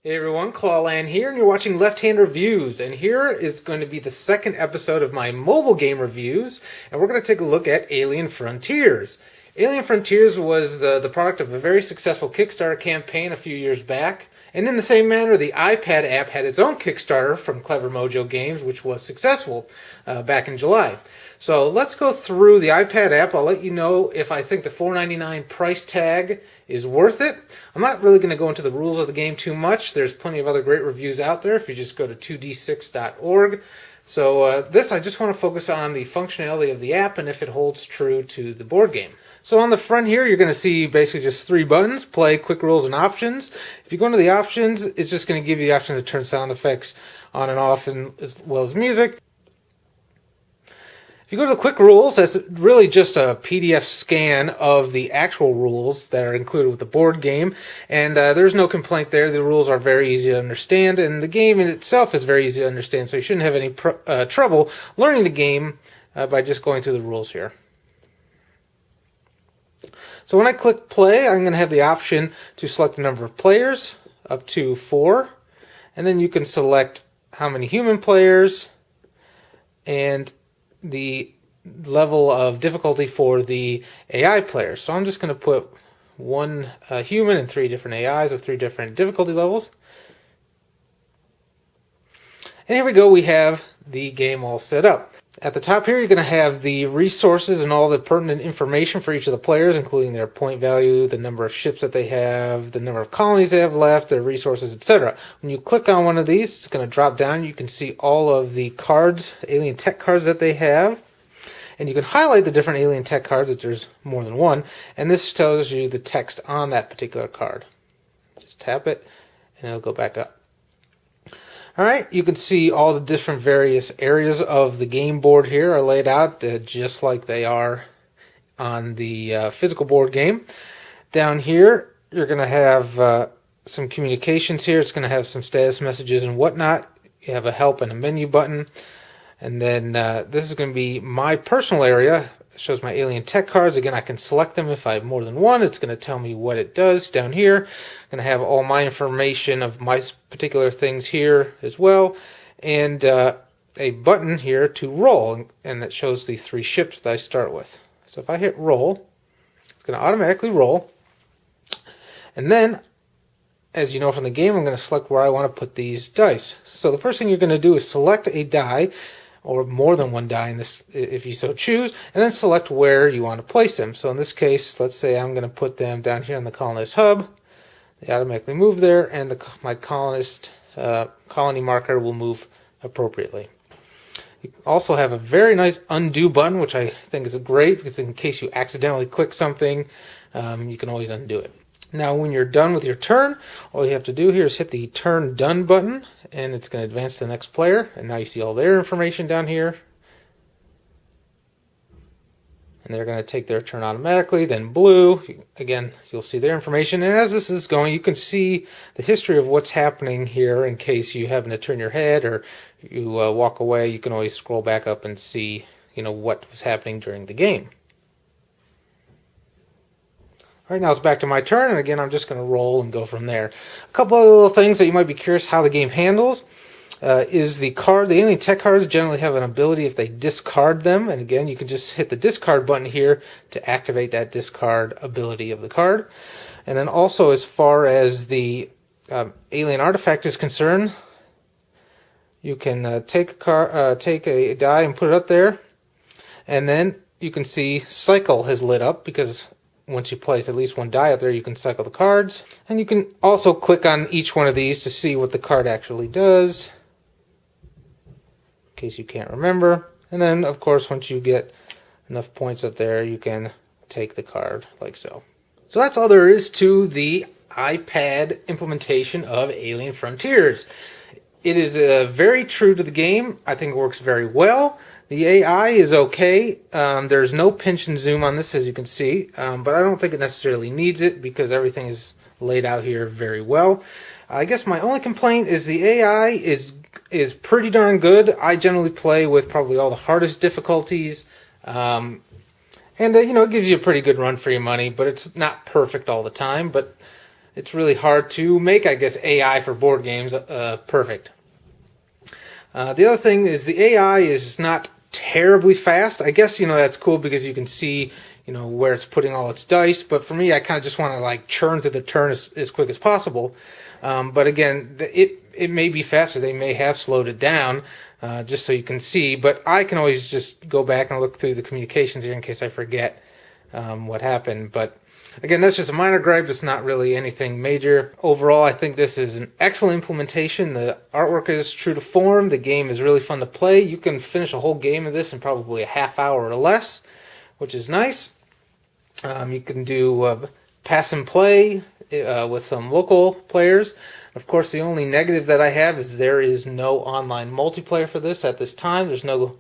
Hey everyone, Clawland here, and you're watching Left Hand Reviews, and here is going to be the second episode of my mobile game reviews, and we're going to take a look at Alien Frontiers. Alien Frontiers was the product of a very successful Kickstarter campaign a few years back, and in the same manner, the iPad app had its own Kickstarter from Clever Mojo Games, which was successful back in July. So let's go through the iPad app. I'll let you know if I think the $4.99 price tag is worth it. I'm not really going to go into the rules of the game too much. There's plenty of other great reviews out there if you just go to 2d6.org. So this, I just want to focus on the functionality of the app and if it holds true to the board game. So on the front here, you're going to see basically just three buttons: play, quick rules, and options. If you go into the options, it's just going to give you the option to turn sound effects on and off, as well as music. If you go to the quick rules, that's really just a PDF scan of the actual rules that are included with the board game, and there's no complaint there. The rules are very easy to understand, and the game in itself is very easy to understand, so you shouldn't have any trouble learning the game by just going through the rules here. So when I click play, I'm going to have the option to select the number of players, up to 4, and then you can select how many human players and the level of difficulty for the AI players. So I'm just going to put one human and 3 different AIs of 3 different difficulty levels. And here we go, we have the game all set up. At the top here, you're going to have the resources and all the pertinent information for each of the players, including their point value, the number of ships that they have, the number of colonies they have left, their resources, etc. When you click on one of these, it's going to drop down. You can see all of the cards, alien tech cards that they have. And you can highlight the different alien tech cards if there's more than one. And this tells you the text on that particular card. Just tap it, and it'll go back up. Alright, you can see all the different various areas of the game board here are laid out just like they are on the physical board game. Down here, you're going to have some communications here. It's going to have some status messages and whatnot. You have a help and a menu button. And then this is going to be my personal area. It shows my alien tech cards. Again, I can select them if I have more than one. It's going to tell me what it does down here. I'm going to have all my information of my particular things here as well. And a button here to roll. And that shows the 3 ships that I start with. So if I hit roll, it's going to automatically roll. And then, as you know from the game, I'm going to select where I want to put these dice. So the first thing you're going to do is select a die, or more than one die in this, if you so choose, and then select where you want to place them. So in this case, let's say I'm going to put them down here on the colonist hub. They automatically move there, and my colonist colony marker will move appropriately. You also have a very nice undo button, which I think is great, because in case you accidentally click something, you can always undo it. Now when you're done with your turn, all you have to do here is hit the turn done button, and it's going to advance to the next player. And now you see all their information down here. And they're going to take their turn automatically. Then blue, again, you'll see their information. And as this is going, you can see the history of what's happening here in case you happen to turn your head or you walk away. You can always scroll back up and see, what was happening during the game. All right, now it's back to my turn, and again, I'm just going to roll and go from there. A couple of little things that you might be curious how the game handles is the alien tech cards generally have an ability if they discard them, and again, you can just hit the discard button here to activate that discard ability of the card. And then also, as far as the alien artifact is concerned, you can take a die and put it up there, and then you can see cycle has lit up because once you place at least one die up there, you can cycle the cards. And you can also click on each one of these to see what the card actually does, in case you can't remember. And then, of course, once you get enough points up there, you can take the card like so. So that's all there is to the iPad implementation of Alien Frontiers. It is very true to the game. I think it works very well. The AI is okay. There's no pinch and zoom on this, as you can see, but I don't think it necessarily needs it because everything is laid out here very well. I guess my only complaint is the AI is pretty darn good. I generally play with probably all the hardest difficulties, and it gives you a pretty good run for your money, but it's not perfect all the time. But it's really hard to make, I guess, AI for board games perfect. The other thing is the AI is not terribly fast. I guess, that's cool because you can see, where it's putting all its dice. But for me, I kind of just want to like churn through the turn as quick as possible. But again, it may be faster. They may have slowed it down just so you can see. But I can always just go back and look through the communications here in case I forget what happened. But again, that's just a minor gripe. It's not really anything major. Overall, I think this is an excellent implementation. The artwork is true to form. The game is really fun to play. You can finish a whole game of this in probably a half hour or less, which is nice. You can do pass and play with some local players. Of course, the only negative that I have is there is no online multiplayer for this at this time. There's no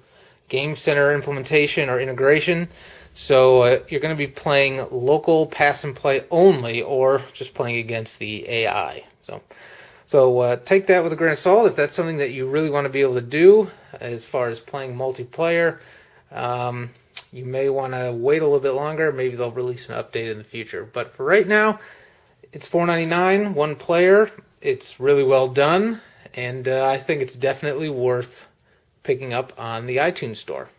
Game Center implementation or integration. So you're going to be playing local pass and play only, or just playing against the AI. So take that with a grain of salt. If that's something that you really want to be able to do as far as playing multiplayer, you may want to wait a little bit longer. Maybe they'll release an update in the future. But for right now, it's $4.99, one player. It's really well done, and I think it's definitely worth picking up on the iTunes Store.